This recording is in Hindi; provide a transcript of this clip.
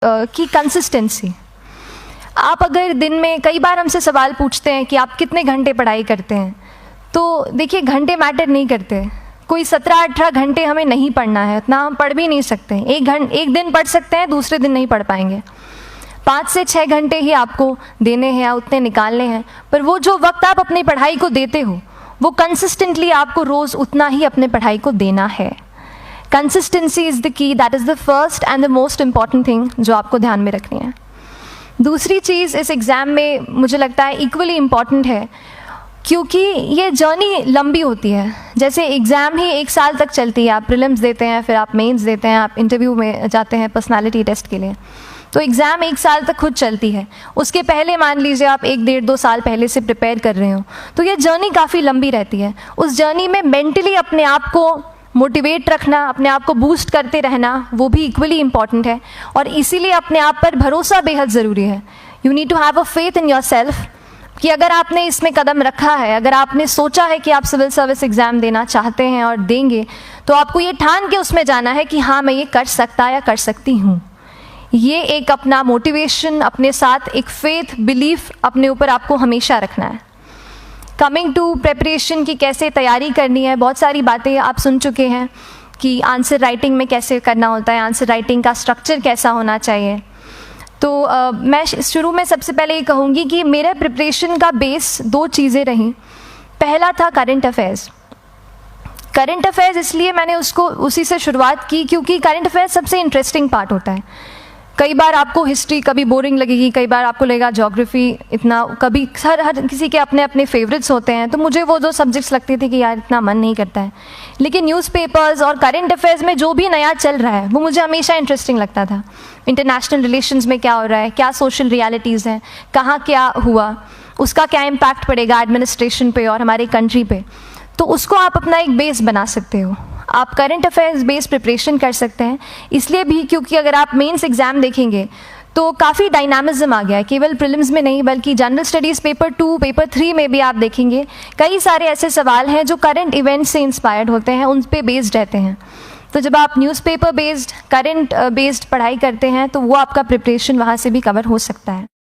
की कंसिस्टेंसी। आप अगर दिन में कई बार हमसे सवाल पूछते हैं कि आप कितने घंटे पढ़ाई करते हैं, तो देखिए घंटे मैटर नहीं करते। कोई 17-18 घंटे हमें नहीं पढ़ना है, इतना हम पढ़ भी नहीं सकते। एक दिन पढ़ सकते हैं, दूसरे दिन नहीं पढ़ पाएंगे। 5 से 6 घंटे ही आपको देने हैं या उतने निकालने हैं, पर वो जो वक्त आप अपनी पढ़ाई को देते हो वो कंसिस्टेंटली आपको रोज़ उतना ही अपने पढ़ाई को देना है। Consistency is the key, that is the first and the most important thing जो आपको ध्यान में रखनी है। दूसरी चीज़ इस एग्ज़ाम में मुझे लगता है इक्वली इम्पॉर्टेंट है, क्योंकि ये जर्नी लंबी होती है। जैसे एग्ज़ाम ही 1 साल तक चलती है, आप प्रीलिम्स देते हैं, फिर आप मेंस देते हैं, आप इंटरव्यू में जाते हैं पर्सनालिटी टेस्ट के लिए, तो एग्ज़ाम 1 साल तक खुद चलती है। उसके पहले मान लीजिए आप 1-1.5-2 साल पहले से प्रिपेयर कर रहे हो, तो ये जर्नी काफ़ी लंबी रहती है। उस जर्नी में मेंटली अपने आप को मोटिवेट रखना, अपने आप को बूस्ट करते रहना, वो भी इक्वली इम्पॉर्टेंट है। और इसीलिए अपने आप पर भरोसा बेहद ज़रूरी है। You need to have a faith in your self कि अगर आपने इसमें कदम रखा है, अगर आपने सोचा है कि आप सिविल सर्विस एग्ज़ाम देना चाहते हैं और देंगे, तो आपको ये ठान के उसमें जाना है कि हाँ मैं ये कर सकता या कर सकती हूँ। ये एक अपना मोटिवेशन, अपने साथ एक फेथ, बिलीफ अपने ऊपर आपको हमेशा रखना है। कमिंग टू प्रेपरेशन की कैसे तैयारी करनी है, बहुत सारी बातें आप सुन चुके हैं कि आंसर राइटिंग में कैसे करना होता है, आंसर राइटिंग का स्ट्रक्चर कैसा होना चाहिए। तो मैं शुरू में सबसे पहले ये कहूँगी कि मेरे प्रिपरेशन का बेस 2 चीज़ें रहीं। पहला था करंट अफेयर्स। करंट अफेयर्स इसलिए मैंने उसी से शुरुआत की क्योंकि करंट अफेयर्स सबसे इंटरेस्टिंग पार्ट होता है। कई बार आपको हिस्ट्री कभी बोरिंग लगेगी, कई बार आपको लगेगा ज्योग्राफी इतना, कभी हर किसी के अपने अपने फेवरेट्स होते हैं। तो मुझे वो 2 सब्जेक्ट्स लगते थे कि यार इतना मन नहीं करता है, लेकिन न्यूज़पेपर्स और करंट अफेयर्स में जो भी नया चल रहा है वो मुझे हमेशा इंटरेस्टिंग लगता था। इंटरनेशनल रिलेशंस में क्या हो रहा है, क्या सोशल रियलिटीज़ हैं, कहाँ क्या हुआ, उसका क्या इम्पैक्ट पड़ेगा एडमिनिस्ट्रेशन पे और हमारी कंट्री पे, तो उसको आप अपना एक बेस बना सकते हो। आप करंट अफेयर्स बेस्ड प्रिपरेशन कर सकते हैं, इसलिए भी क्योंकि अगर आप मेंस एग्ज़ाम देखेंगे तो काफ़ी डायनामिज्म आ गया है, केवल प्रीलिम्स में नहीं बल्कि जनरल स्टडीज़ पेपर 2, पेपर 3 में भी आप देखेंगे कई सारे ऐसे सवाल हैं जो करंट इवेंट से इंस्पायर्ड होते हैं, उन पे बेस्ड रहते हैं। तो जब आप न्यूज़पेपर बेस्ड, करंट बेस्ड पढ़ाई करते हैं तो वो आपका प्रिपरेशन वहाँ से भी कवर हो सकता है।